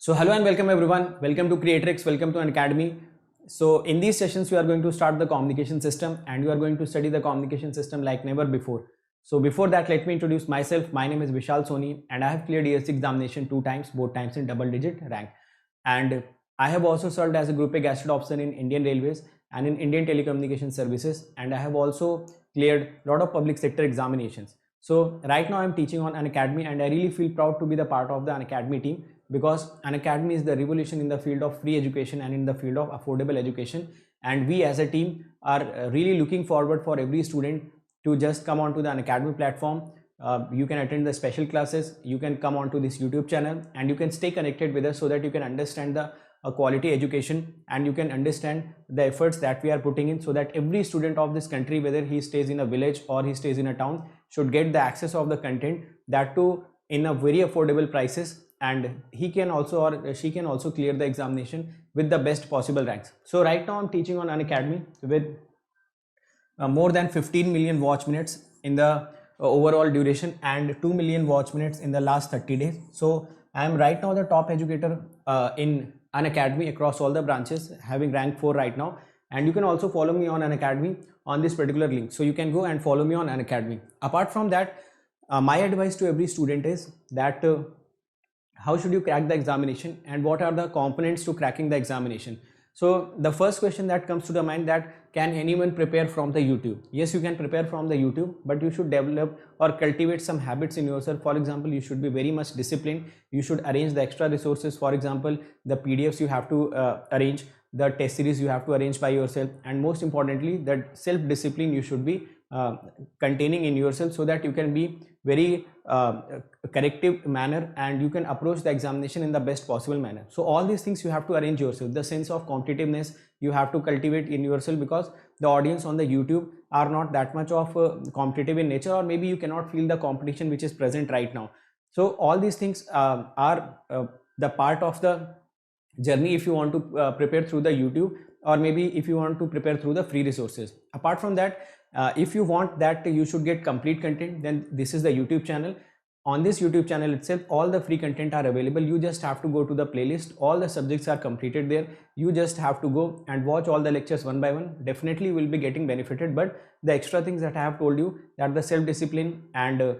So hello and welcome everyone. Welcome to Creatrix. Welcome to Unacademy. So in these sessions, we are going to start the communication system and you are going to study the communication system like never before. So before that, let me introduce myself. My name is Vishal Soni and I have cleared ESC examination 2 times, both times in double digit rank. And I have also served as a Group A Gazetted Officer in Indian Railways and in Indian Telecommunication Services. And I have also cleared a lot of public sector examinations. So right now I'm teaching on Unacademy and I really feel proud to be the part of the Unacademy team, because Unacademy is the revolution in the field of free education and in the field of affordable education, and we as a team are really looking forward for every student to just come onto the Unacademy platform. You can attend the special classes, you can come onto this YouTube channel and you can stay connected with us so that you can understand the quality education and you can understand the efforts that we are putting in, so that every student of this country, whether he stays in a village or he stays in a town, should get the access of the content, that too in a very affordable prices, and he can also or she can also clear the examination with the best possible ranks. So right now I'm teaching on Unacademy with more than 15 million watch minutes in the overall duration and 2 million watch minutes in the last 30 days. So I am right now the top educator in Unacademy across all the branches, having rank 4 right now. And you can also follow me on Unacademy on this particular link. So you can go and follow me on Unacademy. Apart from that, my advice to every student is that how should you crack the examination and what are the components to cracking the examination. So the first question that comes to the mind, that can anyone prepare from the YouTube? Yes, you can prepare from the YouTube, but you should develop or cultivate some habits in yourself. For example, you should be very much disciplined. You should arrange the extra resources. For example, the PDFs you have to arrange, the test series you have to arrange by yourself, and most importantly, that self-discipline you should be containing in yourself, so that you can be very corrective manner and you can approach the examination in the best possible manner. So all these things you have to arrange yourself. The sense of competitiveness you have to cultivate in yourself, because the audience on the YouTube are not that much of competitive in nature, or maybe you cannot feel the competition which is present right now. So all these things are the part of the journey if you want to prepare through the YouTube, or maybe if you want to prepare through the free resources. Apart from that, if you want that you should get complete content, then this is the YouTube channel. On this YouTube channel itself, all the free content are available. You just have to go to the playlist. All the subjects are completed there. You just have to go and watch all the lectures one by one. Definitely will be getting benefited. But the extra things that I have told you, that the self-discipline and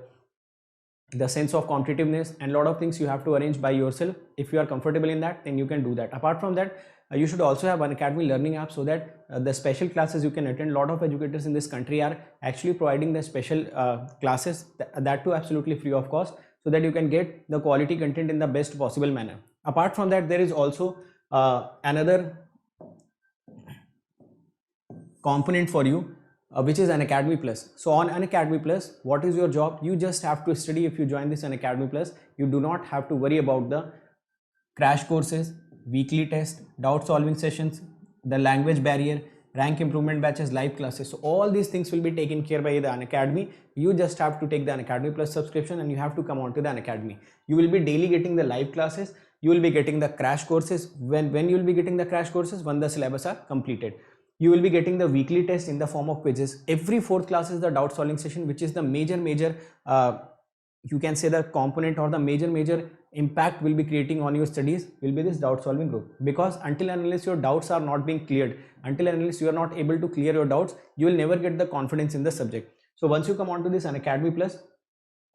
the sense of competitiveness and a lot of things you have to arrange by yourself. If you are comfortable in that, then you can do that. Apart from that, you should also have Unacademy learning app, so that the special classes you can attend. A lot of educators in this country are actually providing the special classes, that too absolutely free of cost, so that you can get the quality content in the best possible manner. Apart from that, there is also another component for you, which is Unacademy Plus. So on Unacademy Plus, what is your job? You just have to study. If you join this Unacademy Plus, you do not have to worry about the crash courses, weekly test, doubt solving sessions, the language barrier, rank improvement batches, live classes. So all these things will be taken care by the Unacademy. You just have to take the Unacademy Plus subscription and you have to come on to the Unacademy. You will be daily getting the live classes. You will be getting the crash courses. When you will be getting the crash courses? When the syllabus are completed. You will be getting the weekly test in the form of quizzes. Every fourth class is the doubt solving session, which is the major you can say the component or the major impact will be creating on your studies will be this doubt solving group. Because until and unless your doubts are not being cleared, until and unless you are not able to clear your doubts, you will never get the confidence in the subject. So once you come on to this Unacademy Plus,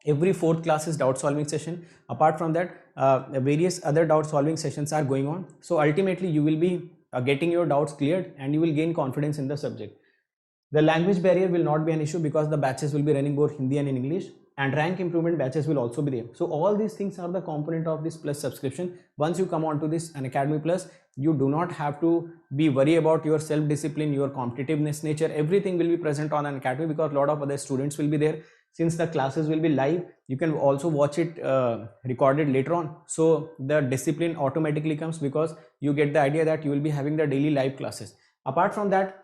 every fourth class is doubt solving session. Apart from that, various other doubt solving sessions are going on. So ultimately you will be getting your doubts cleared and you will gain confidence in the subject. The language barrier will not be an issue, because the batches will be running both Hindi and in English, and rank improvement batches will also be there. So all these things are the component of this Plus subscription. Once you come on to this Unacademy Plus, you do not have to be worried about your self-discipline, your competitiveness nature. Everything will be present on Unacademy, because a lot of other students will be there. Since the classes will be live, you can also watch it recorded later on. So the discipline automatically comes, because you get the idea that you will be having the daily live classes. Apart from that,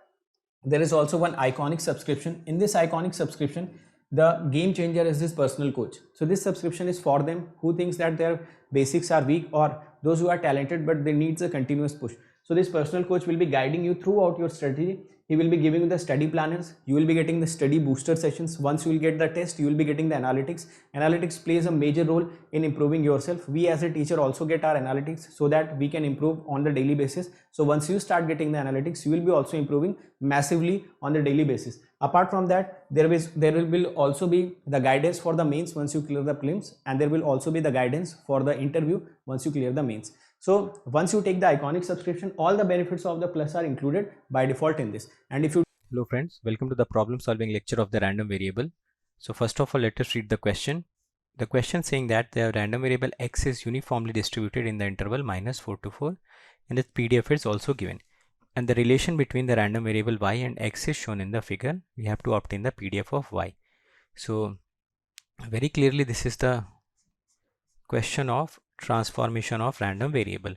there is also one iconic subscription. In this iconic subscription, the game changer is this personal coach. So this subscription is for them who thinks that their basics are weak, or those who are talented but they needs a continuous push. So this personal coach will be guiding you throughout your strategy. He will be giving you the study planners. You will be getting the study booster sessions. Once you will get the test, you will be getting the analytics. Analytics plays a major role in improving yourself. We as a teacher also get our analytics so that we can improve on the daily basis. So once you start getting the analytics, you will be also improving massively on the daily basis. Apart from that, there will also be the guidance for the mains once you clear the prelims, and there will also be the guidance for the interview once you clear the mains. So once you take the Iconic subscription, all the benefits of the Plus are included by default in this. And if you Hello friends, welcome to the problem solving lecture of the random variable. So first of all, let us read the question. The question saying that the random variable x is uniformly distributed in the interval -4 to 4, and its PDF is also given. And the relation between the random variable y and x is shown in the figure. We have to obtain the PDF of y. So very clearly this is the question of transformation of random variable.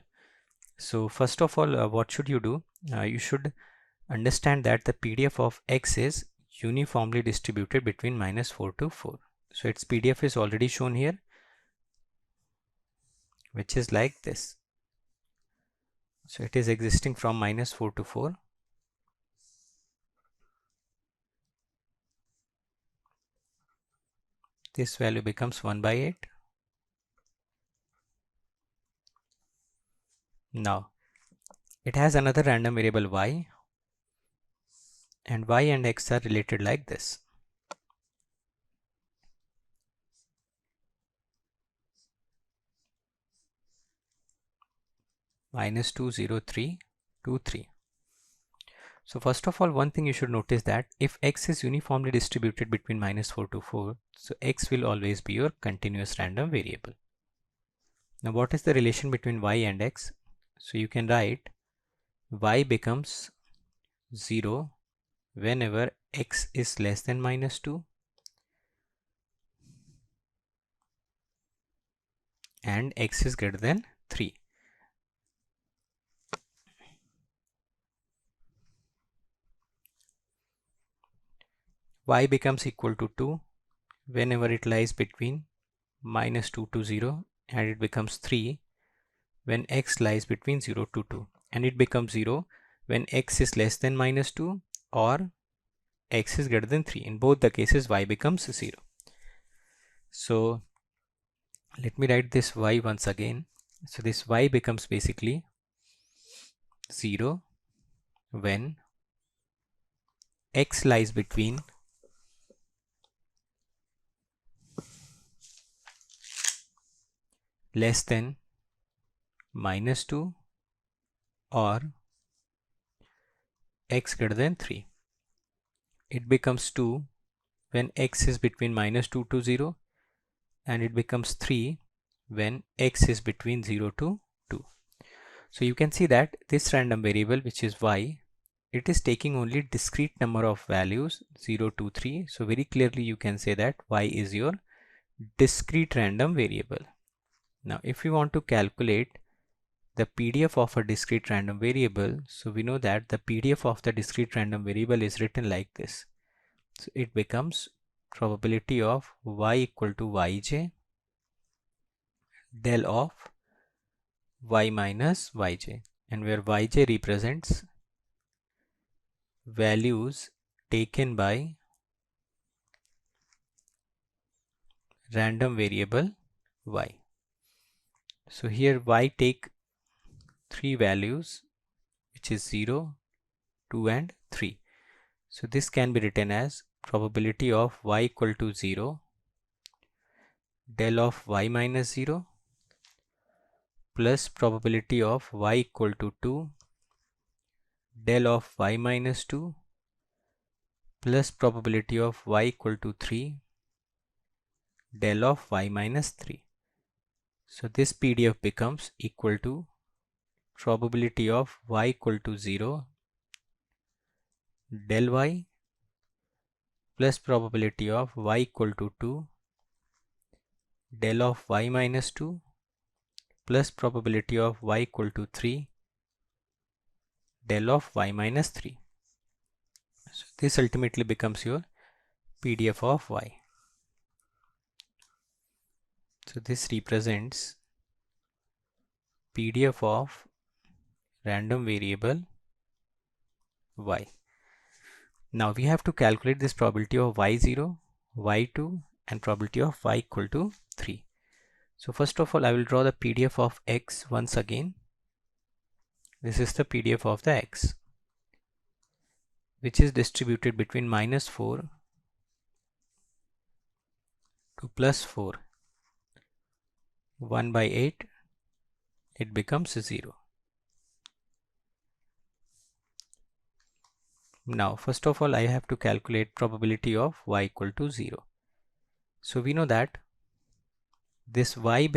So first of all, what should you do? You should understand that the PDF of x is uniformly distributed between -4 to 4. So its PDF is already shown here, which is like this. So it is existing from -4 to 4. This value becomes 1 by 8. Now it has another random variable y, and y and x are related like this. -2, 0, 3, 2, 3. So first of all, one thing you should notice that if x is uniformly distributed between -4 to 4, so x will always be your continuous random variable. Now what is the relation between y and x? So you can write y becomes 0 whenever x is less than -2 and x is greater than 3. Y becomes equal to 2 whenever it lies between -2 to 0, and it becomes 3 when x lies between 0 to 2, and it becomes 0 when x is less than -2 or x is greater than 3. In both the cases y becomes 0. So let me write this y once again. So this y becomes basically 0 when x lies between less than -2 or x greater than 3. It becomes 2 when x is between -2 to 0, and it becomes 3 when x is between 0 to 2. So you can see that this random variable, which is y, it is taking only discrete number of values 0, 2, 3. So very clearly you can say that y is your discrete random variable. Now if you want to calculate the PDF of a discrete random variable, so we know that the PDF of the discrete random variable is written like this. So it becomes probability of y equal to yj del of y minus yj, and where yj represents values taken by random variable y. So here y take 3 values, which is 0, 2 and 3. So this can be written as probability of y equal to 0 del of y minus 0 plus probability of y equal to 2 del of y minus 2 plus probability of y equal to 3 del of y minus 3. So this PDF becomes equal to probability of y equal to 0 del y plus probability of y equal to 2 del of y minus 2 plus probability of y equal to 3 del of y minus 3. So this ultimately becomes your PDF of y. So this represents PDF of random variable y. Now we have to calculate this probability of y0, y2 and probability of y equal to 3. So first of all, I will draw the PDF of x once again. This is the PDF of the x, which is distributed between -4 to +4. 1 by 8, it becomes 0. Now first of all, I have to calculate probability of y equal to 0. So we know that this y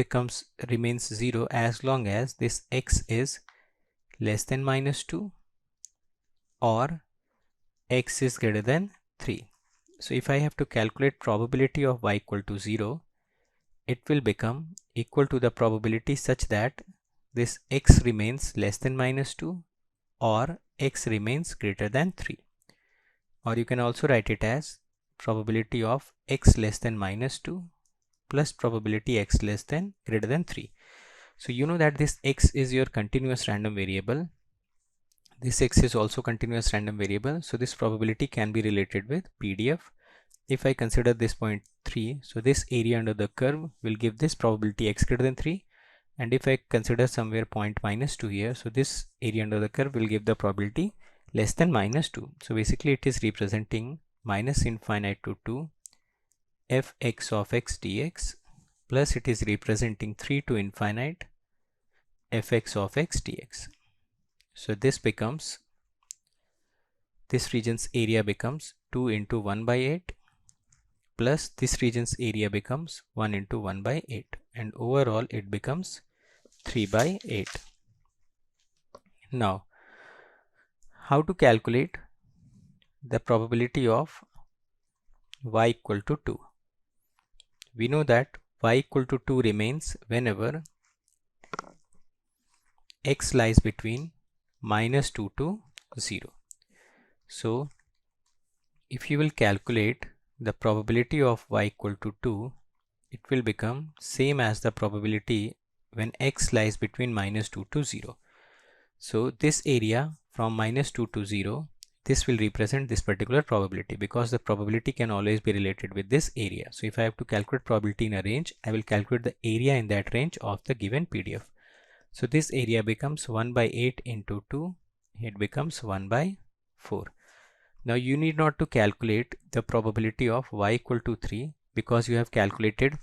remains 0 as long as this x is less than -2 or x is greater than 3. So if I have to calculate probability of y equal to 0, it will become equal to the probability such that this x remains less than -2 or x remains greater than 3. Or you can also write it as probability of x less than -2 plus probability x less than greater than 3. So you know that this x is your continuous random variable. This x is also continuous random variable. So this probability can be related with PDF. If I consider this point 3, so this area under the curve will give this probability x greater than 3. And if I consider somewhere point -2 here, so this area under the curve will give the probability less than -2. So basically it is representing -∞ to 2 fx of x dx plus it is representing 3 to infinite fx of x dx. So this becomes, this region's area becomes 2 into 1 by 8 plus this region's area becomes 1 into 1 by 8 and overall it becomes 3 by 8. Now, how to calculate the probability of y equal to 2? We know that y equal to 2 remains whenever x lies between -2 to 0. So, if you will calculate the probability of y equal to 2, it will become same as the probability when x lies between -2 to 0. So this area from -2 to 0, this will represent this particular probability because the probability can always be related with this area. So if I have to calculate probability in a range, I will calculate the area in that range of the given PDF. So this area becomes 1 by 8 into 2, it becomes 1 by 4. Now you need not to calculate the probability of y equal to 3 because you have calculated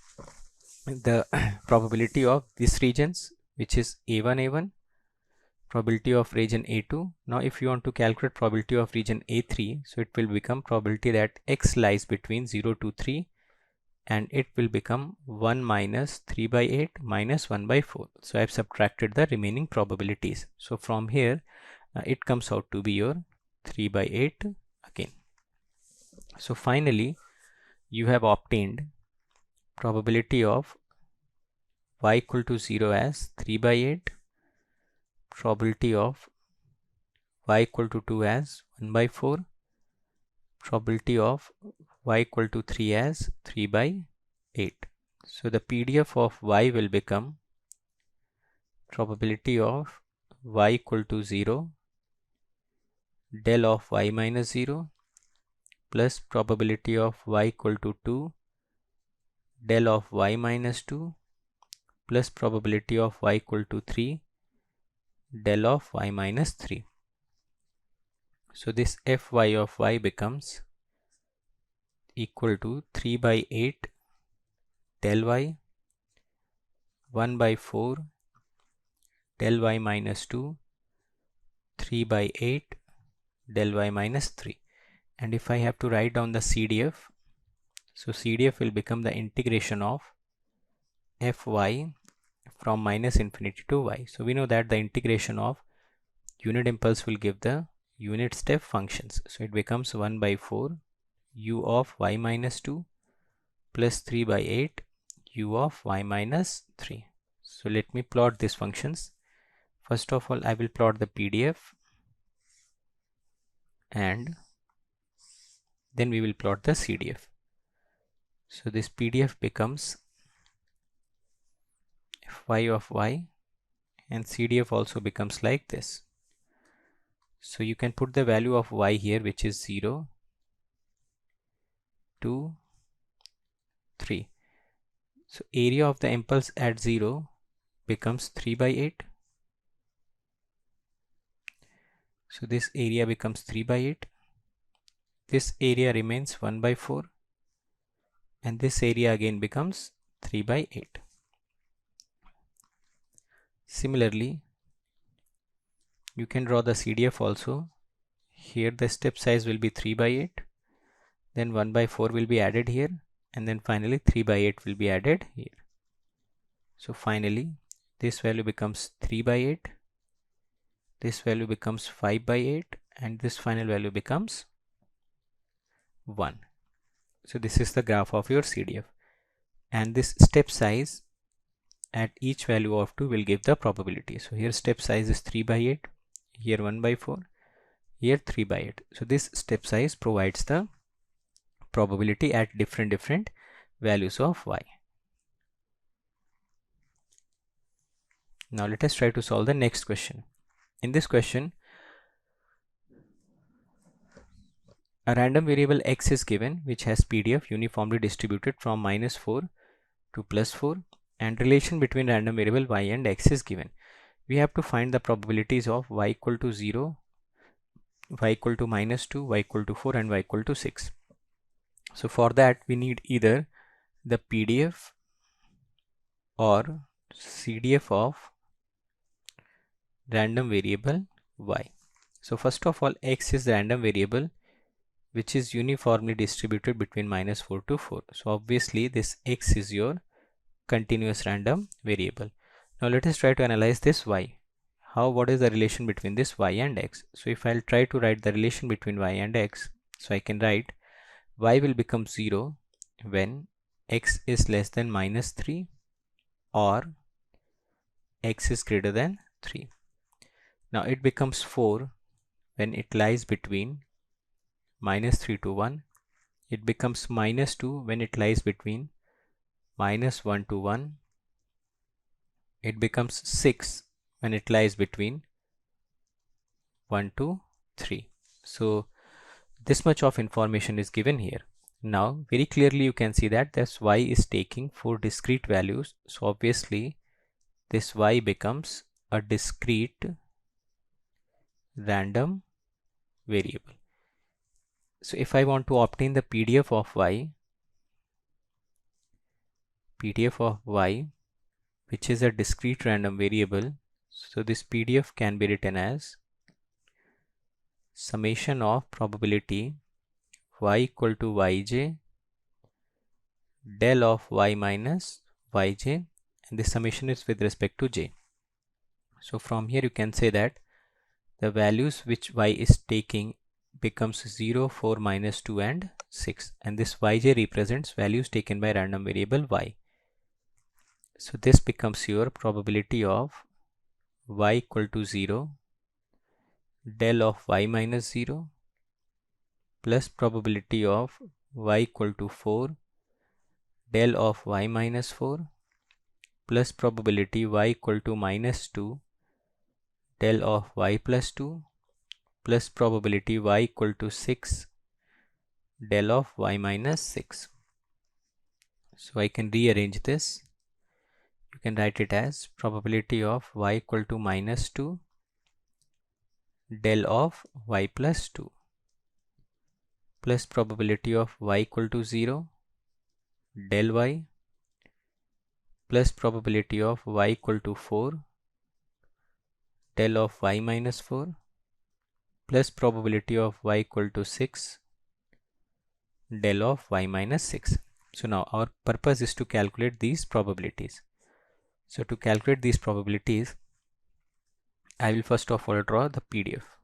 the probability of these regions, which is A1, probability of region A2. Now if you want to calculate probability of region A3, so it will become probability that x lies between 0 to 3 and it will become 1 minus 3 by 8 minus 1 by 4. So I have subtracted the remaining probabilities. So from here it comes out to be your 3 by 8 again. So finally you have obtained probability of y equal to 0 as 3 by 8, probability of y equal to 2 as 1 by 4, probability of y equal to 3 as 3 by 8. So the PDF of y will become probability of y equal to 0 del of y minus 0 plus probability of y equal to 2 del of y minus 2 plus probability of y equal to 3 del of y minus 3. So this fy of y becomes equal to 3 by 8 del y, 1 by 4 del y minus 2, 3 by 8 del y minus 3. And if I have to write down the CDF, so CDF will become the integration of fy from -∞ to y. So we know that the integration of unit impulse will give the unit step functions. So it becomes 1 by 4 u of y minus 2 plus 3 by 8 u of y minus 3. So let me plot these functions. First of all, I will plot the PDF and then we will plot the CDF. So this PDF becomes fy of y and CDF also becomes like this. So you can put the value of y here, which is 0, 2, 3. So area of the impulse at 0 becomes 3 by 8. So this area becomes 3 by 8. This area remains 1 by 4. And this area again becomes 3 by 8. Similarly, you can draw the CDF also. Here the step size will be 3 by 8. Then 1 by 4 will be added here. And then finally 3 by 8 will be added here. So finally this value becomes 3 by 8. This value becomes 5 by 8. And this final value becomes 1. So this is the graph of your CDF. And this step size at each value of 2 will give the probability. So here step size is 3 by 8. Here 1 by 4. Here 3 by 8. So this step size provides the probability at different values of y. Now let us try to solve the next question. In this question, a random variable x is given which has PDF uniformly distributed from -4 to +4, and relation between random variable y and x is given. We have to find the probabilities of y equal to 0, y equal to -2, y equal to 4 and y equal to 6. So for that we need either the PDF or CDF of random variable y. So first of all, x is the random variable which is uniformly distributed between -4 to 4. So obviously this x is your continuous random variable. Now let us try to analyze this y. What is the relation between this y and x? So if I'll try to write the relation between y and x, so I can write y will become 0 when x is less than -3 or x is greater than 3. Now it becomes 4 when it lies between -3 to 1. It becomes -2 when it lies between -1 to 1. It becomes 6 when it lies between 1 to 3. So this much of information is given here. Now very clearly you can see that this y is taking 4 discrete values. So obviously this y becomes a discrete random variable. So if I want to obtain the PDF of y, which is a discrete random variable, so this PDF can be written as summation of probability y equal to yj del of y minus yj, and the summation is with respect to j. So from here you can say that the values which y is taking becomes 0, 4, -2 and 6, and this yj represents values taken by random variable y. So this becomes your probability of y equal to 0 del of y minus 0 plus probability of y equal to 4 del of y minus 4 plus probability y equal to -2 del of y plus 2 plus probability y equal to 6 del of y minus 6. So I can rearrange this. You can write it as probability of y equal to -2 del of y plus 2 plus probability of y equal to 0 del y plus probability of y equal to 4 del of y minus 4 plus probability of y equal to 6 del of y minus 6. So now our purpose is to calculate these probabilities. So to calculate these probabilities, I will first of all draw the PDF.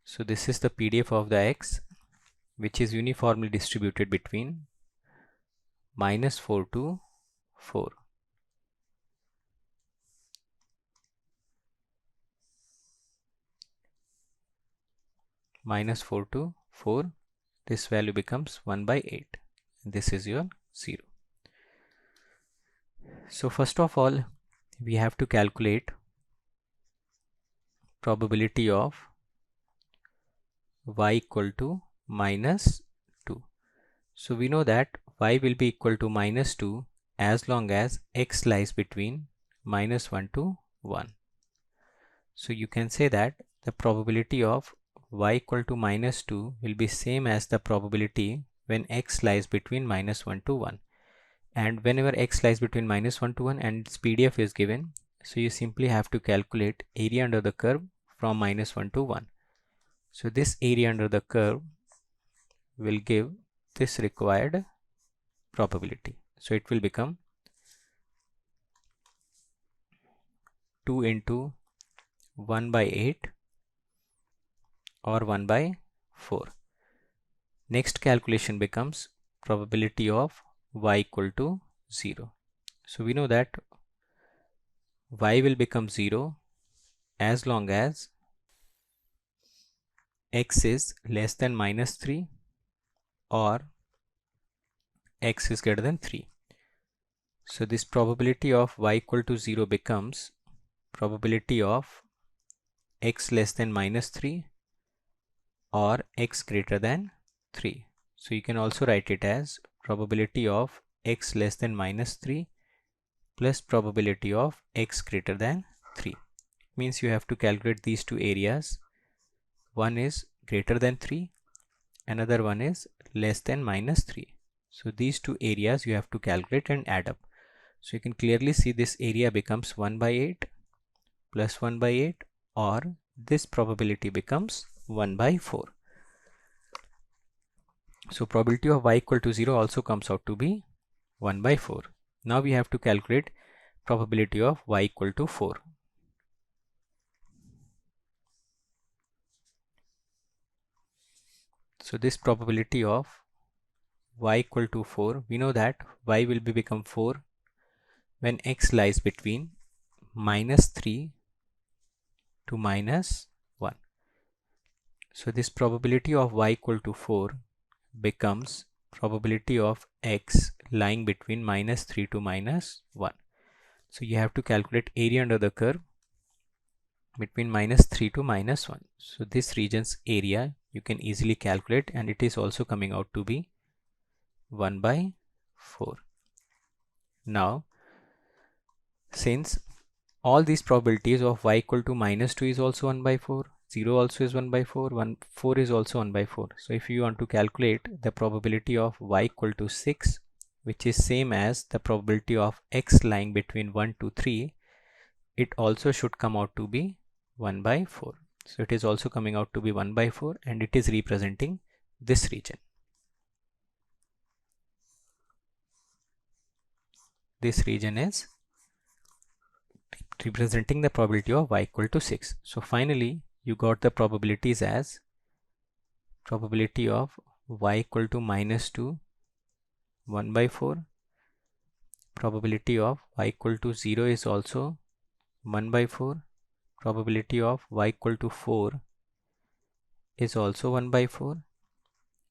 So this is the PDF of the x, which is uniformly distributed between -4 to 4. -4 to 4, this value becomes 1 by 8. This is your 0. So first of all, we have to calculate probability of y equal to minus 2. So we know that y will be equal to minus 2 as long as x lies between minus 1 to 1. So you can say that the probability of y equal to minus 2 will be same as the probability when x lies between minus 1 to 1. And whenever x lies between minus 1 to 1 and its PDF is given, so you simply have to calculate area under the curve from minus 1 to 1. So this area under the curve will give this required probability. So it will become 2 into 1 by 8 or 1 by 4. Next calculation becomes probability of y equal to 0. So we know that y will become 0 as long as x is less than minus 3 or x is greater than 3. So this probability of y equal to 0 becomes probability of x less than minus 3 or x greater than 3. So you can also write it as probability of x less than minus 3 plus probability of x greater than 3. Means you have to calculate these two areas. One is greater than 3, another one is less than minus 3. So these two areas you have to calculate and add up. So you can clearly see this area becomes 1 by 8 plus 1 by 8, or this probability becomes 1 by 4. So probability of y equal to 0 also comes out to be 1 by 4. Now we have to calculate probability of y equal to 4. So this probability of y equal to 4, we know that y will become 4 when x lies between minus 3 to minus 1. So this probability of y equal to 4 becomes probability of x lying between minus 3 to minus 1. So you have to calculate area under the curve between minus 3 to minus 1. So this region's area you can easily calculate, and it is also coming out to be 1 by 4. Now since all these probabilities of y equal to minus 2 is also 1 by 4, 0 also is 1 by 4, 4 is also 1 by 4. So if you want to calculate the probability of y equal to 6, which is same as the probability of x lying between 1 to 3, it also should come out to be 1 by 4. So it is also coming out to be 1 by 4, and it is representing this region. This region is representing the probability of y equal to 6. So finally you got the probabilities as probability of y equal to minus 2, 1 by 4. Probability of y equal to 0 is also 1 by 4. Probability of y equal to 4 is also 1 by 4.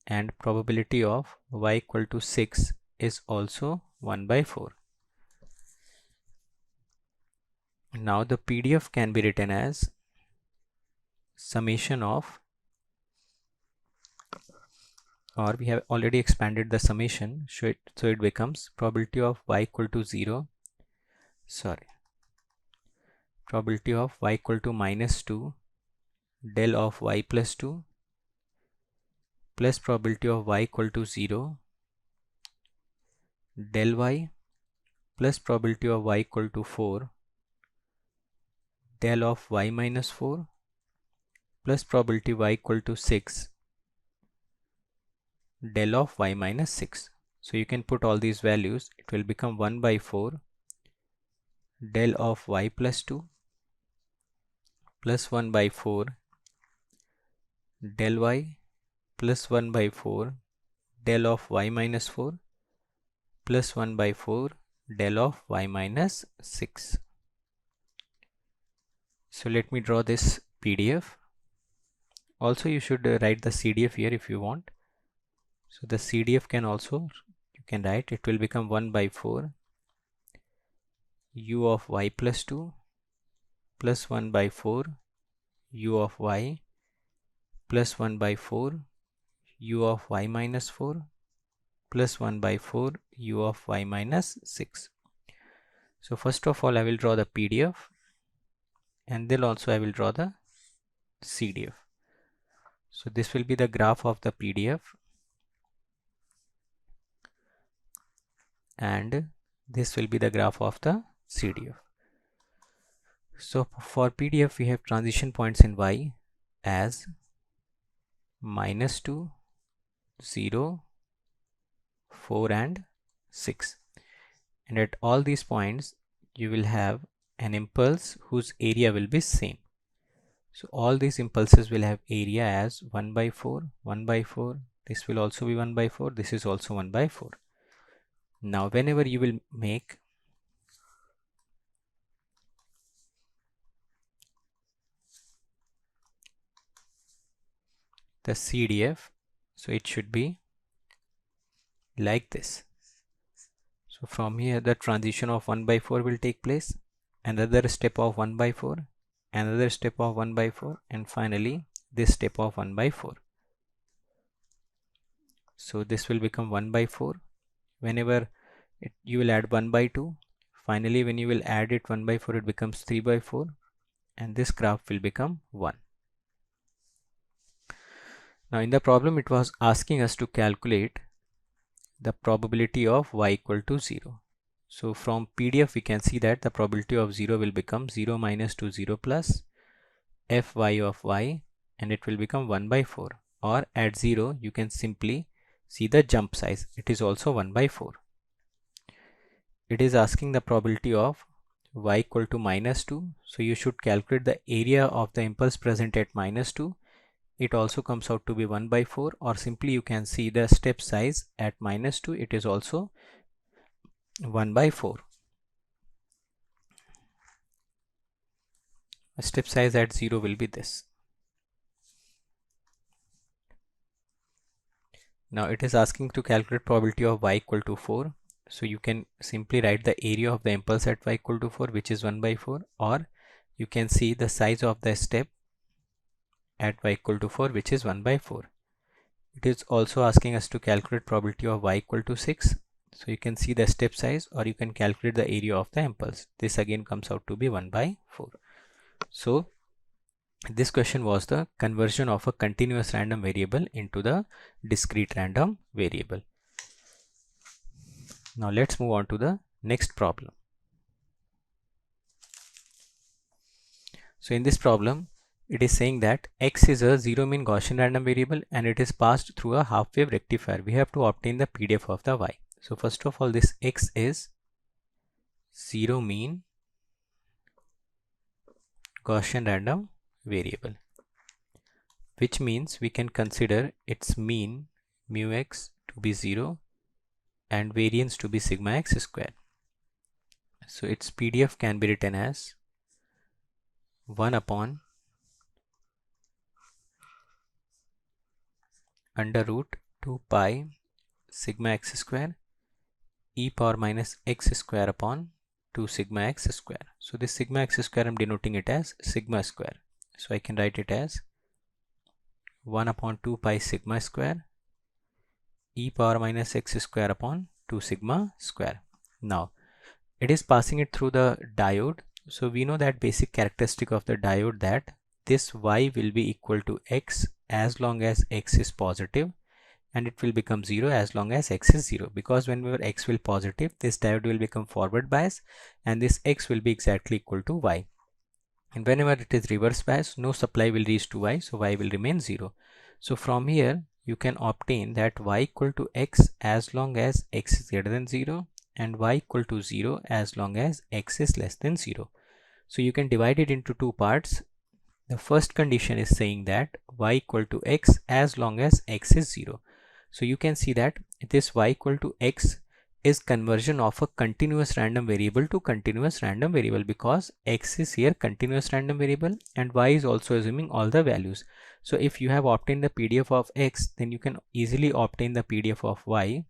And probability of y equal to 6 is also 1 by 4. Now the PDF can be written as summation of, or we have already expanded the summation, so it becomes probability of y equal to 0, probability of y equal to minus 2 del of y plus 2 plus probability of y equal to 0 del y plus probability of y equal to 4 del of y minus 4 plus probability y equal to 6 del of y minus 6. So you can put all these values. It will become 1 by 4 del of y plus 2 plus 1 by 4 del y plus 1 by 4 del of y minus 4 plus 1 by 4 del of y minus 6. So let me draw this PDF. Also you should write the CDF here if you want. So the CDF can also, you can write, it will become 1 by 4 u of y plus 2 plus 1 by 4 u of y plus 1 by 4 u of y minus 4 plus 1 by 4 u of y minus 6. So first of all I will draw the PDF, and then also I will draw the CDF. So this will be the graph of the PDF, and this will be the graph of the CDF. So for PDF we have transition points in y as -2, 0, 4 and 6, and at all these points you will have an impulse whose area will be same. So all these impulses will have area as 1 by 4, 1 by 4, this will also be 1 by 4, this is also 1 by 4. Now whenever you will make the CDF, so it should be like this. So from here the transition of 1 by 4 will take place, another step of 1 by 4, another step of 1 by 4, and finally this step of 1 by 4. So this will become 1 by 4. Whenever you will add 1 by 2, finally when you will add it 1 by 4, it becomes 3 by 4, and this graph will become 1. Now in the problem it was asking us to calculate the probability of y equal to 0. So from PDF we can see that the probability of 0 will become 0 minus to 0 plus fy of y, and it will become 1 by 4, or at 0 you can simply see the jump size, it is also 1 by 4. It is asking the probability of y equal to -2, so you should calculate the area of the impulse present at -2. It also comes out to be 1 by 4, or simply you can see the step size at -2, it is also 1 by 4. The step size at 0 will be this. Now it is asking to calculate probability of y equal to 4. So you can simply write the area of the impulse at y equal to 4, which is 1 by 4, or you can see the size of the step at y equal to 4, which is 1 by 4. It is also asking us to calculate probability of y equal to 6. So you can see the step size, or you can calculate the area of the impulse. This again comes out to be 1 by 4. So this question was the conversion of a continuous random variable into the discrete random variable. Now let's move on to the next problem. So in this problem, it is saying that x is a zero mean Gaussian random variable and it is passed through a half wave rectifier. We have to obtain the PDF of the y. So first of all, this x is zero mean Gaussian random variable, which means we can consider its mean mu x to be 0 and variance to be sigma x square. So its PDF can be written as 1 upon under root 2 pi sigma x square e power minus x square upon 2 sigma x square. So this sigma x square I am denoting it as sigma square. So I can write it as 1 upon 2 pi sigma square e power minus x square upon 2 sigma square. Now it is passing it through the diode. So we know that basic characteristic of the diode, that this y will be equal to x as long as x is positive, and it will become 0 as long as x is 0, because whenever x will positive, this diode will become forward bias and this x will be exactly equal to y, and whenever it is reverse bias, no supply will reach to y, so y will remain 0. So from here you can obtain that y equal to x as long as x is greater than 0 and y equal to 0 as long as x is less than 0. So you can divide it into two parts. The first condition is saying that y equal to x as long as x is 0. So you can see that this y equal to x is conversion of a continuous random variable to continuous random variable, because x is here continuous random variable and y is also assuming all the values. So if you have obtained the PDF of x, then you can easily obtain the PDF of y.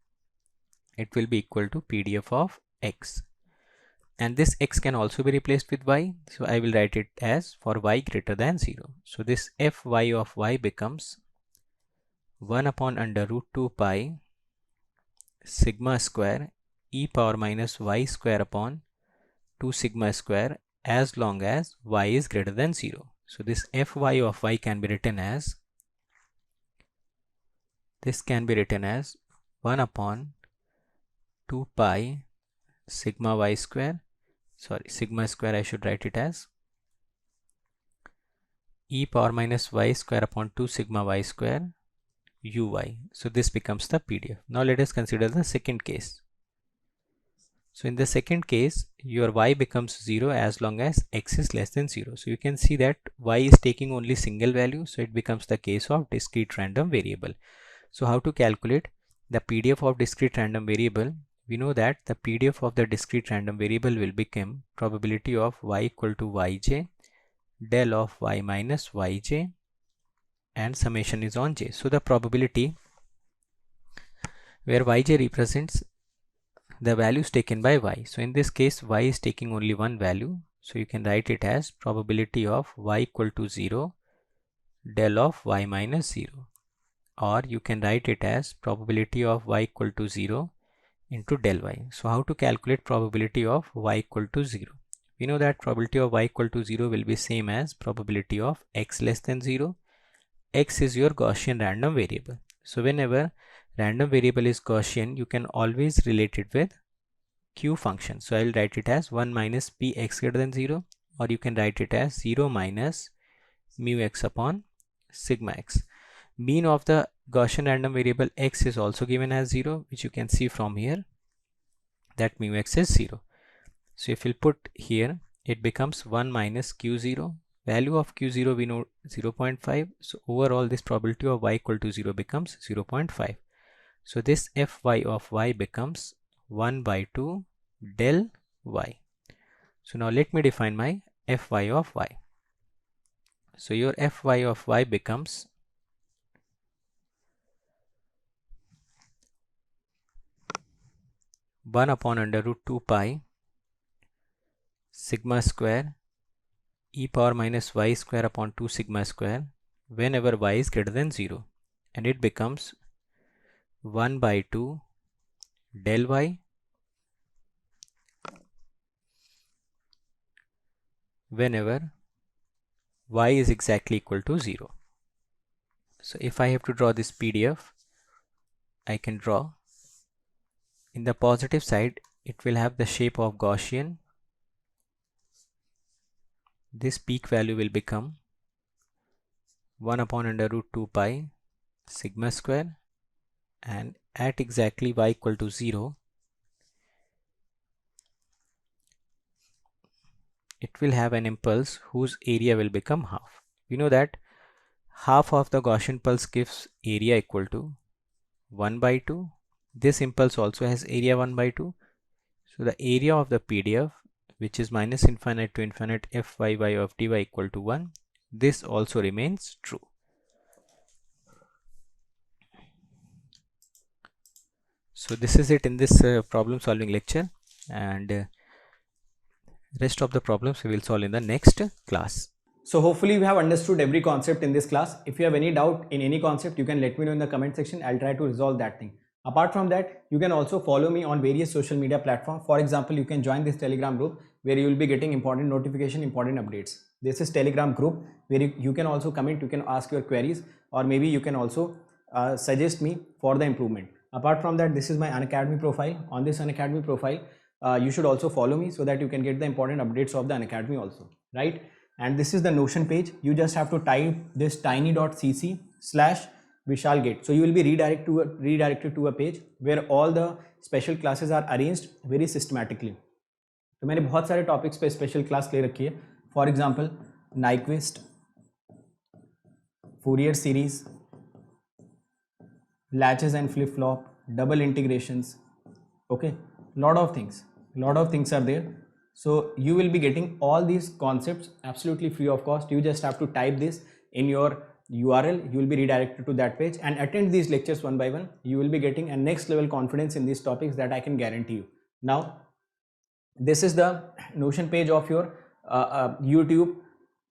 It will be equal to PDF of x. and this x can also be replaced with y, so I will write it as for y greater than 0. So this fy of y becomes 1 upon under root 2 pi sigma square e power minus y square upon 2 sigma square as long as y is greater than 0. So this fy of y can be written as, 1 upon 2 pi sigma y square, sigma square I should write it as e power minus y square upon 2 sigma y square uy. So this becomes the PDF. Now let us consider the second case. So in the second case, your y becomes 0 as long as x is less than 0. So you can see that y is taking only single value, so it becomes the case of discrete random variable. So how to calculate the PDF of discrete random variable? We know that the PDF of the discrete random variable will become probability of y equal to yj, del of y minus yj, and summation is on j. So the probability where yj represents the values taken by y. So in this case, y is taking only one value. So you can write it as probability of y equal to 0, del of y minus 0. Or you can write it as probability of y equal to 0 into del y. So how to calculate probability of y equal to 0? We know that probability of y equal to 0 will be same as probability of x less than 0. X is your Gaussian random variable. So whenever random variable is Gaussian, you can always relate it with Q function. So I will write it as 1 minus p x greater than 0, or you can write it as 0 minus mu x upon sigma x. Mean of the Gaussian random variable x is also given as 0, which you can see from here that mu x is 0. So if we put here, it becomes 1 minus q0. Value of q0 we know 0.5. So overall this probability of y equal to 0 becomes 0.5. So this fy of y becomes 1 by 2 del y. So now let me define my fy of y. So your fy of y becomes 1 upon under root 2 pi sigma square e power minus y square upon 2 sigma square whenever y is greater than 0, and it becomes 1 by 2 del y whenever y is exactly equal to 0. So if I have to draw this PDF, I can draw. In the positive side, it will have the shape of Gaussian. This peak value will become 1 upon under root 2 pi sigma square, and at exactly y equal to 0, it will have an impulse whose area will become half. We know that half of the Gaussian pulse gives area equal to 1 by 2. This impulse also has area 1 by 2. So the area of the PDF, which is minus infinite to infinite fy of dy equal to 1, this also remains true. So this is it in this problem solving lecture, and rest of the problems we will solve in the next class. So hopefully we have understood every concept in this class. If you have any doubt in any concept, you can let me know in the comment section. I'll try to resolve that thing. Apart from that, you can also follow me on various social media platforms. For example, you can join this Telegram group where you will be getting important notification, important updates. This is Telegram group where you can also comment, you can ask your queries, or maybe you can also suggest me for the improvement. Apart from that, this is my Unacademy profile. On this Unacademy profile, you should also follow me so that you can get the important updates of the Unacademy also, right? And this is the Notion page. You just have to type this tiny.cc/VishalGate. So you will be redirected to a page where all the special classes are arranged very systematically. तो मैंने बहुत सारे topics पे special class ले रखी है. For example Nyquist, Fourier series, latches and flip flop, double integrations, okay, lot of things are there. So you will be getting all these concepts absolutely free of cost. You just have to type this in your URL. You will be redirected to that page and attend these lectures one by one. You will be getting a next level confidence in these topics that I can guarantee you. Now this is the Notion page of your YouTube,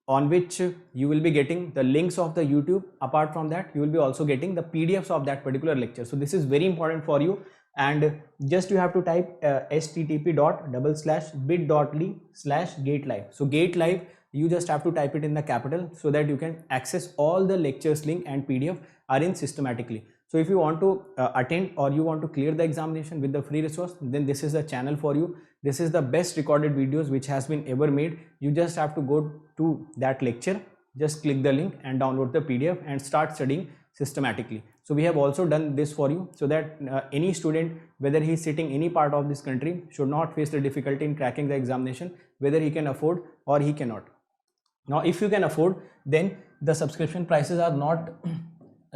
on which you will be getting the links of the YouTube. Apart from that, you will be also getting the PDFs of that particular lecture. So this is very important for you, and just you have to type http://bit.ly/gatelive. So gatelive, you just have to type it in the capital so that you can access all the lectures link and PDF arranged systematically. So if you want to attend or you want to clear the examination with the free resource, then this is the channel for you. This is the best recorded videos which has been ever made. You just have to go to that lecture, just click the link and download the PDF and start studying systematically. So we have also done this for you so that any student, whether he is sitting any part of this country, should not face the difficulty in cracking the examination, whether he can afford or he cannot. Now if you can afford, then the subscription prices are not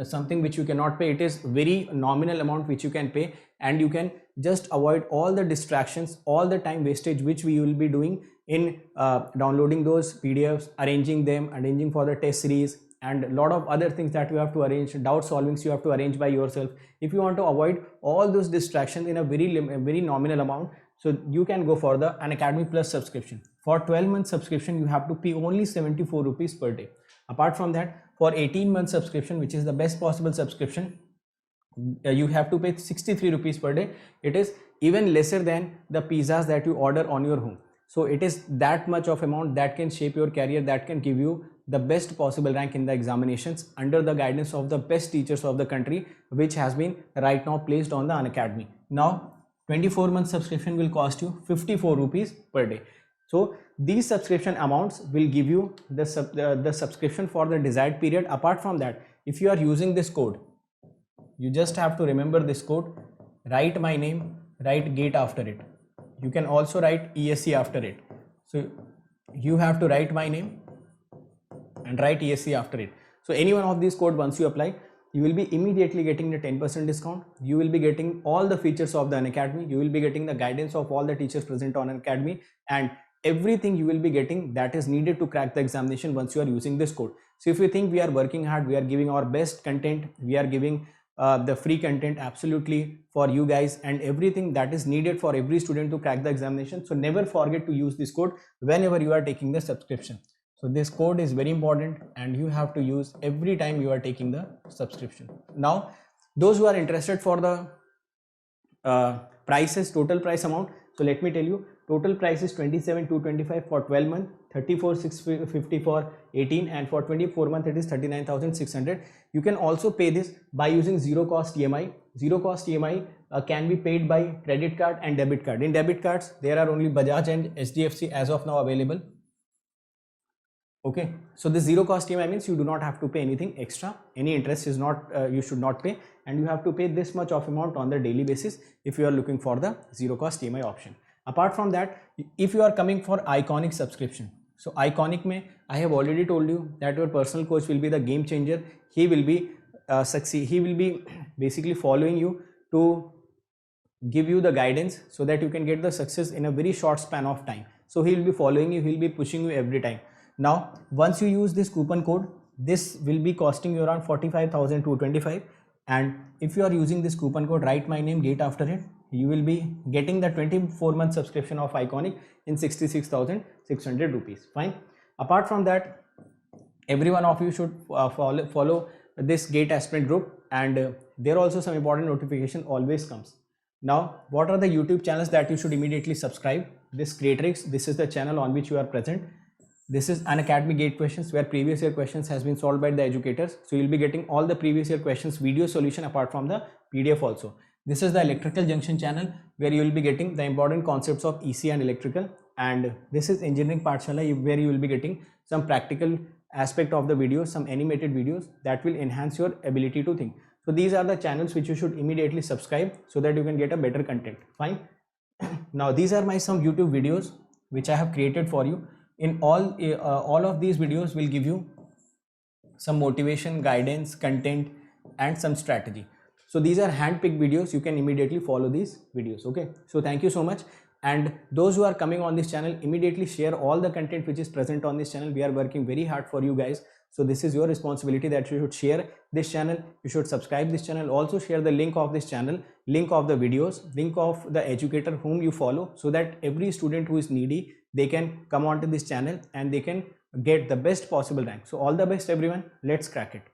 something which you cannot pay. It is very nominal amount which you can pay, and you can just avoid all the distractions, all the time wastage which we will be doing in downloading those PDFs, arranging them, arranging for the test series, and a lot of other things that you have to arrange, doubt solvings you have to arrange by yourself. If you want to avoid all those distractions in a very nominal amount, so you can go for the Unacademy Plus subscription. For 12-month subscription, you have to pay only 74 rupees per day. Apart from that, for 18-month subscription, which is the best possible subscription, you have to pay 63 rupees per day. It is even lesser than the pizzas that you order on your home. So it is that much of amount that can shape your career, that can give you the best possible rank in the examinations under the guidance of the best teachers of the country, which has been right now placed on the Unacademy. Now 24-month subscription will cost you 54 rupees per day. So these subscription amounts will give you the subscription for the desired period. Apart from that, if you are using this code, you just have to remember this code, write my name, write GATE after it. You can also write ESC after it. So you have to write my name and write ESC after it. So any one of these code, once you apply, you will be immediately getting the 10% discount. You will be getting all the features of the Unacademy. You will be getting the guidance of all the teachers present on Unacademy, and everything you will be getting that is needed to crack the examination once you are using this code. So if you think we are working hard, we are giving our best content, we are giving the free content absolutely for you guys, and everything that is needed for every student to crack the examination. So never forget to use this code whenever you are taking the subscription. So this code is very important and you have to use every time you are taking the subscription. Now those who are interested for the prices, total price amount, so let me tell you, total price is 27,225 for 12 month, 34,650 for 18, and for 24 month it is 39,600. You can also pay this by using zero cost EMI. Zero cost EMI can be paid by credit card and debit card. In debit cards, there are only Bajaj and HDFC as of now available. Okay, so the zero cost EMI means you do not have to pay anything extra. Any interest is not, you should not pay, and you have to pay this much of amount on the daily basis if you are looking for the zero cost EMI option. Apart from that, if you are coming for Iconic subscription, so Iconic mein, I have already told you that your personal coach will be the game changer. He will be he will be basically following you to give you the guidance so that you can get the success in a very short span of time. So he will be following you, he will be pushing you every time. Now once you use this coupon code, this will be costing you around 45,225, and if you are using this coupon code, write my name, GATE after it, you will be getting the 24-month subscription of Iconic in 66,600 rupees. Fine. Apart from that, every one of you should follow this GATE aspirant group, and there also some important notification always comes. Now what are the YouTube channels that you should immediately subscribe? This Creatrix, this is the channel on which you are present. This is Unacademy GATE questions, where previous year questions has been solved by the educators. So you'll be getting all the previous year questions video solution apart from the PDF also. This is the Electrical Junction channel, where you will be getting the important concepts of EC and electrical, and this is Engineering Pathshala, where you will be getting some practical aspect of the videos, some animated videos that will enhance your ability to think. So these are the channels which you should immediately subscribe so that you can get a better content. Fine. Now these are my some YouTube videos which I have created for you. In all of these videos will give you some motivation, guidance, content, and some strategy. So these are hand-picked videos. You can immediately follow these videos. Okay, so thank you so much, and those who are coming on this channel, immediately share all the content which is present on this channel. We are working very hard for you guys So this is your responsibility that you should share this channel, you should subscribe this channel, also share the link of this channel, link of the videos, link of the educator whom you follow, so that every student who is needy, they can come onto this channel and they can get the best possible rank. So all the best everyone, let's crack it.